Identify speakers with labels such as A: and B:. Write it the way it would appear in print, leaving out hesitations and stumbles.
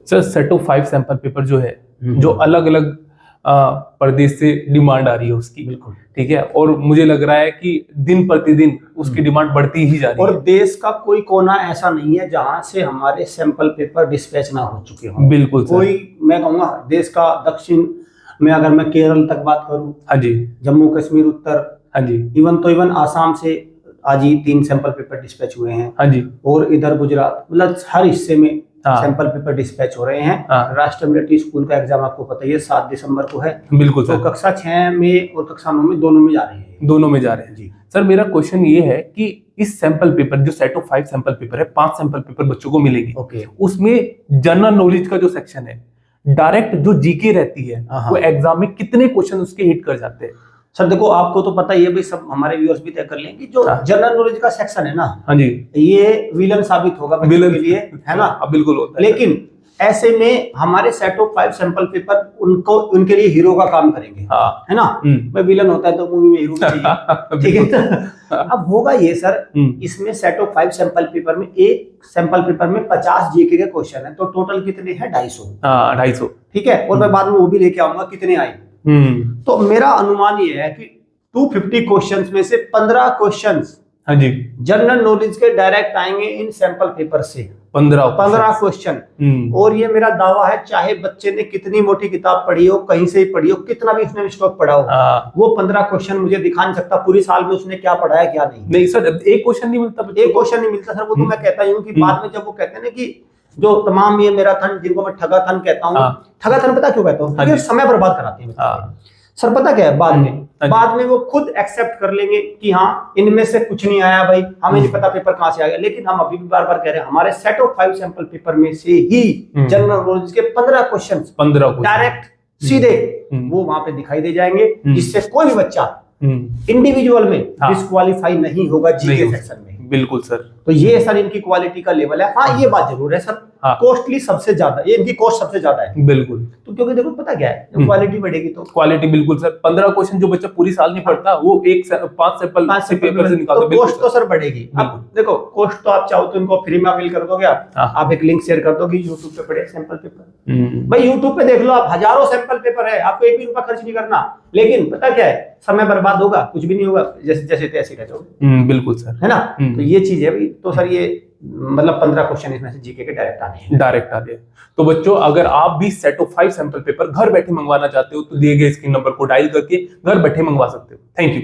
A: Sir set of 5 sample paper जो है, जो
B: हम्म।
A: अलग अलग प्रदेश से डिमांड आ रही है उसकी,
B: बिल्कुल।
A: ठीक है, और मुझे लग रहा है कि दिन प्रतिदिन उसकी डिमांड बढ़ती ही जा रही
B: और
A: है।
B: देश का कोई कोना ऐसा नहीं है जहां से हमारे सैंपल पेपर डिस्पैच ना हो चुके हों।
A: बिल्कुल सर।
B: कोई, मैं कहूंगा देश का दक्षिण में, अगर मैं केरल तक बात करूं,
A: हाँ जी,
B: जम्मू कश्मीर उत्तर,
A: हाँ जी,
B: इवन आसाम से आज ही 3 सैंपल पेपर डिस्पैच हुए हैं।
A: हाँ जी,
B: और इधर गुजरात, मतलब हर हिस्से में
A: हाँ।
B: सैंपल पेपर डिस्पैच हो रहे हैं।
A: हाँ।
B: राष्ट्रीय मिलिट्री स्कूल का एग्जाम आपको पता ही है 7 दिसंबर को है।
A: बिल्कुल
B: तो
A: सर।
B: कक्षा 6 में और कक्षा 9 में दोनों में जा रहे हैं।
A: दोनों में जा रहे हैं
B: जी।
A: सर, मेरा क्वेश्चन ये है कि इस सैंपल पेपर, जो सेट ऑफ 5 सैंपल पेपर है, 5 सैंपल पेपर बच्चों को मिलेंगे।
B: ओके।
A: उसमें जनरल नॉलेज का जो सेक्शन है, डायरेक्ट जो जीके रहती है, वो एग्जाम में कितने क्वेश्चन उसके हिट कर जाते हैं?
B: सर देखो, आपको तो पता ही है भाई, सब हमारे व्यूअर्स भी तय कर लें कि जो जनरल नॉलेज का सेक्शन है ना,
A: हाँ जी,
B: ये विलन साबित होगा बच्चों के लिए, है ना?
A: बिल्कुल होता है।
B: लेकिन ऐसे में हमारे सेट ऑफ 5 सैंपल पेपर उनको, उनके लिए हीरो का काम करेंगे,
A: हाँ।
B: है ना? भाई विलन होता है तो मूवी में हीरो चाहिए, ठीक है? अब होगा ये सर, इसमें सेट ऑफ 5 सैंपल पेपर में, एक सैंपल पेपर में 50 जीके के क्वेश्चन है, तो टोटल कितने हैं? 250।
A: हाँ, 250,
B: ठीक है। और मैं बाद में वो भी लेके आऊंगा कितने आए। तो मेरा अनुमान ये है कि 250 क्वेश्चंस में से 15 क्वेश्चंस,
A: हाँ जी,
B: जनरल नॉलेज के डायरेक्ट आएंगे इन सैंपल पेपर से। 15 क्वेश्चन। और ये मेरा दावा है, चाहे बच्चे ने कितनी मोटी किताब पढ़ी हो, कहीं से ही पढ़ी हो, कितना भी उसने स्टॉक पढ़ा हो, वो 15 क्वेश्चन मुझे दिखा नहीं सकता पूरी साल में उसने क्या पढ़ा है क्या नहीं
A: सर, एक क्वेश्चन नहीं मिलता,
B: एक क्वेश्चन नहीं मिलता सर। वो तो मैं कहता हूँ कि बाद में जब वो कहते हैं ना कि जो तमाम ये मैराथन, जिनको मैं ठगाथन कहता हूँ, ठगाथन पता क्यों कहता हूँ? क्योंकि समय बर्बाद कराते हैं सर। पता क्या है, बाद में वो खुद एक्सेप्ट कर लेंगे कि हाँ, इनमें से कुछ नहीं आया भाई, हमें नहीं पता पेपर कहां से आ गया। लेकिन हम अभी भी बार बार कह रहे हैं, हमारे सेट ऑफ 5 सैंपल पेपर में से ही जनरल नॉलेज के 15 क्वेश्चंस डायरेक्ट सीधे वो वहां पे दिखाई दे जाएंगे, जिससे कोई भी बच्चा इंडिविजुअल में डिस्क्वालीफाई नहीं होगा जीके सेक्शन में। बिल्कुल सर। तो ये सर इनकी क्वालिटी का लेवल है। हाँ, ये बात जरूर है सर, कॉस्टली सबसे ज्यादा, ये इनकी कॉस्ट सबसे ज्यादा है। बिल्कुल। तो क्योंकि देखो पता क्या है, क्वालिटी बढ़ेगी तो
A: क्वालिटी, बिल्कुल सर। 15 क्वेश्चन जो बच्चा पूरी साल नहीं पढ़ता, वो 5 सैंपल पेपर से निकालते,
B: तो कॉस्ट तो सर बढ़ेगी। अब देखो, कॉस्ट तो आप चाहो तो इनको फ्री में अवेल कर दोगे, आप एक लिंक शेयर कर दोगे, यूट्यूब पे पढ़े सैंपल पेपर। भाई यूट्यूब पे देख लो आप, हजारों सैंपल पेपर है, आपको 1 भी रुपया खर्च नहीं करना। लेकिन पता क्या है, समय बर्बाद होगा, कुछ भी नहीं होगा, जैसे जैसे तैसे रह जाओगे। बिल्कुल सर, है ना? तो ये चीज है भाई। तो सर ये मतलब 15 क्वेश्चन इसमें से जीके के डायरेक्ट आने हैं। तो बच्चों, अगर आप भी सेट ऑफ 5 सैंपल पेपर घर बैठे मंगवाना चाहते हो, तो दिए गए स्क्रीन नंबर को डायल करके घर बैठे मंगवा सकते हो। Thank you.